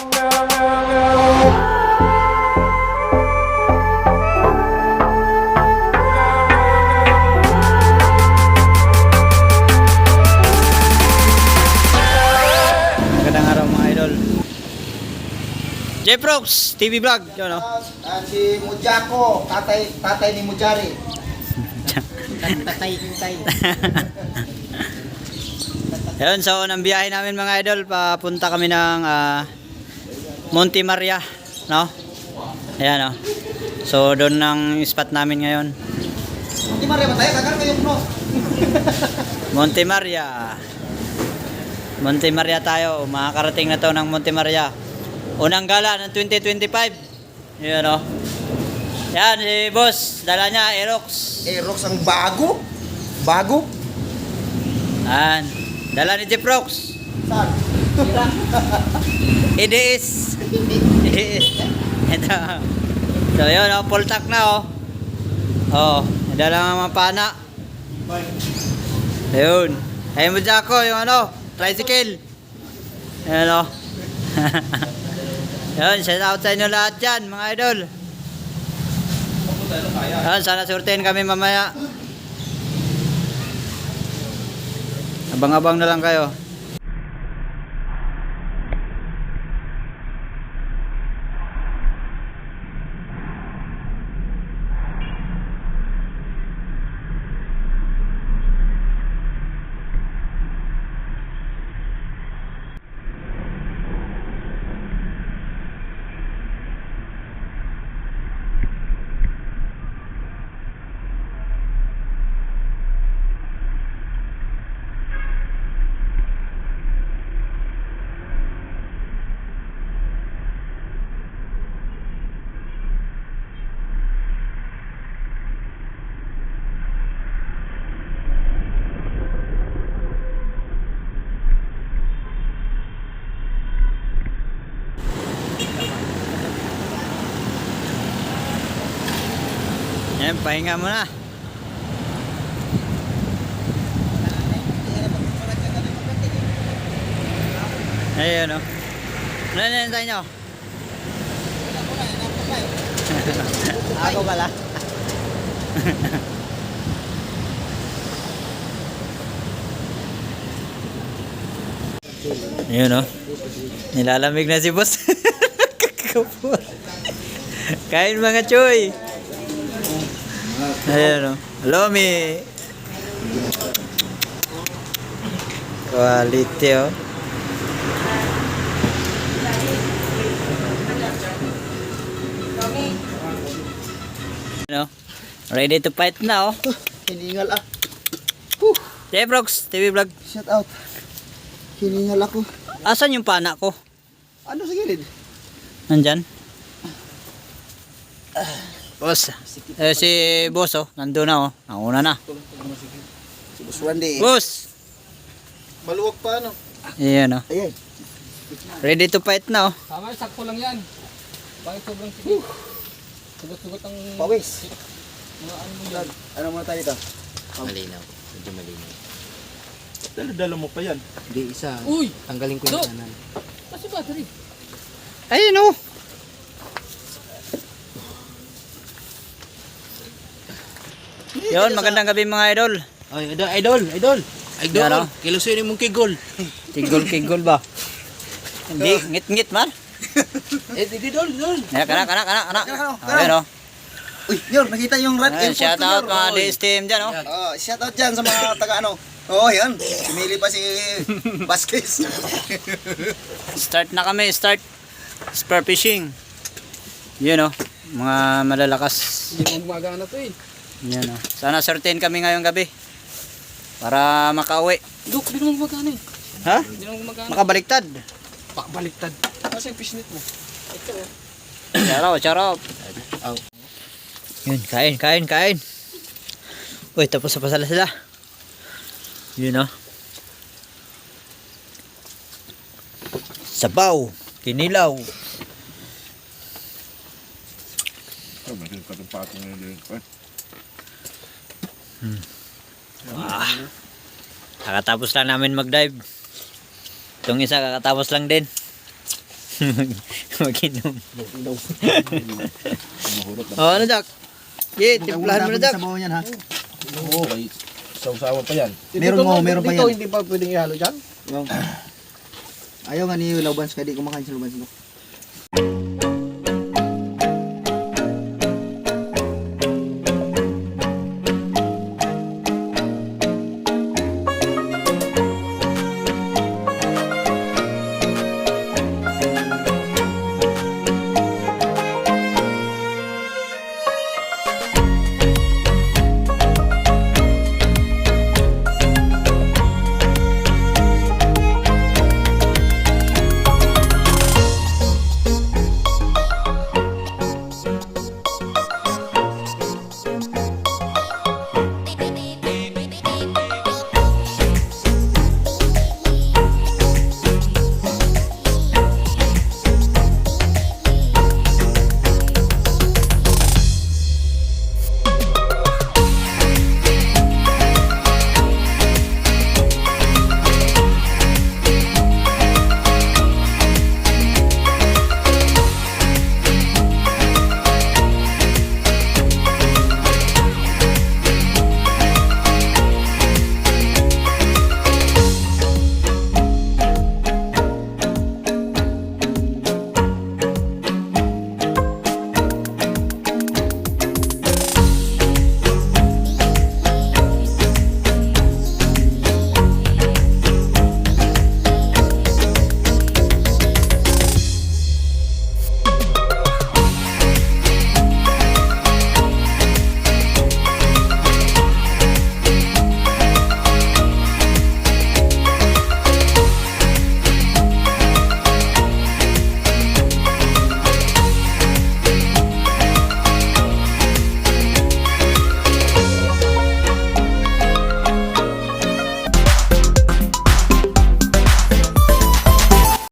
Magandang araw mga idol. Jeprox TV Vlog, yun no? Si Mujako, tatay ni Mujari. Tatay. Ayun, so unang biyahe namin mga idol, papunta kami ng Monte Maria, no? Ayan no. So doon ang spot namin ngayon. Monte Maria ba tayo? Kagar kayo no? Monte Maria. Monte Maria tayo, makakarating na to ng Monte Maria. Unang gala ng 2025. Yun no. Yan si boss, dala niya Aerox. Aerox ang bago. Bago? Yan. Dala ni Jeprox. Saan? EDS. Ito. So yun, oh, full tank na oh. Oh, dala nga mga pana. Ayun. Ayun mo dyan ako, yung ano, tricycle. Ayun oh. Ayun, shout out sa inyo lahat dyan, mga idol. Ayun, sana surtein kami mamaya. Abang-abang na lang kayo. Yan, pahinga muna. Ayun o. Ano na tayo nyo? Ako pala. Ayun o. Nilalamig na si boss. Kakapur. Kain mga choy. Ayan o. Lomi. Quality o. Ano? Ready to fight na o. Hiningal ah. Jeprox TV Vlog. Shout out. Hiningal ako. Asan yung pana ko? Ano sa gilid? Nandyan. Boss. Si boss oh. Nandun na oh. Nauna na. Si Boss Randy. Boss. Maluwag pa ano? Ayan oh. Ayan. Ready to fight na oh. Tama, sakto lang yan. Bakit sobrang sige? Sugot-sugot ang... Pawis. Mga ano mo yan. Ano muna tayo dito? Malinaw. Medyo malinaw. Dala mo pa yan. Hindi, isa. Uy! Tanggalin ko yung kanan. Kasi battery. Ayun oh. Yun, magandang gabi mga idol. Ay, idol. Yan, oh. Kilusin mong kigol. Tigol ba? Hindi, ngit-ngit man. Idol. Kana. Ayan oh. Uy, Yor, nakita yung red Ayan, shout out mga DSTM dyan oh. Oh, shout out dyan sa mga taga ano. Oh, yan. Sumili pa si Vasquez. Start na kami, Spur fishing. Yun oh. Mga malalakas. Hindi mo gumagana to eh. Yan oh. Sana certain kami ngayong gabi. Para makauwi. Duk, hindi naman gumagana eh. Ha? Hindi naman gumagana. Makabaliktad. Baliktad. Kasi yung fishnet mo. Ito eh. Charap. Oh. Yun, kain. Uy, tapos na pasala sila. Yun oh. Sabaw. Kinilaw. Kakatapos lang namin mag-dive. Itong isa kakatapos lang din. Mag-inom. Mahurot lang. Oh, ano, Jack? Okay, timplahan mo na, Jack. Sa bawa niyan, ha? Oo, may sausawan pa yan. Meron pa Dito yan. hindi pa pwedeng ihalo dyan. Ayaw nga ni Lawbans, kaya di kumakain sa Lawbans.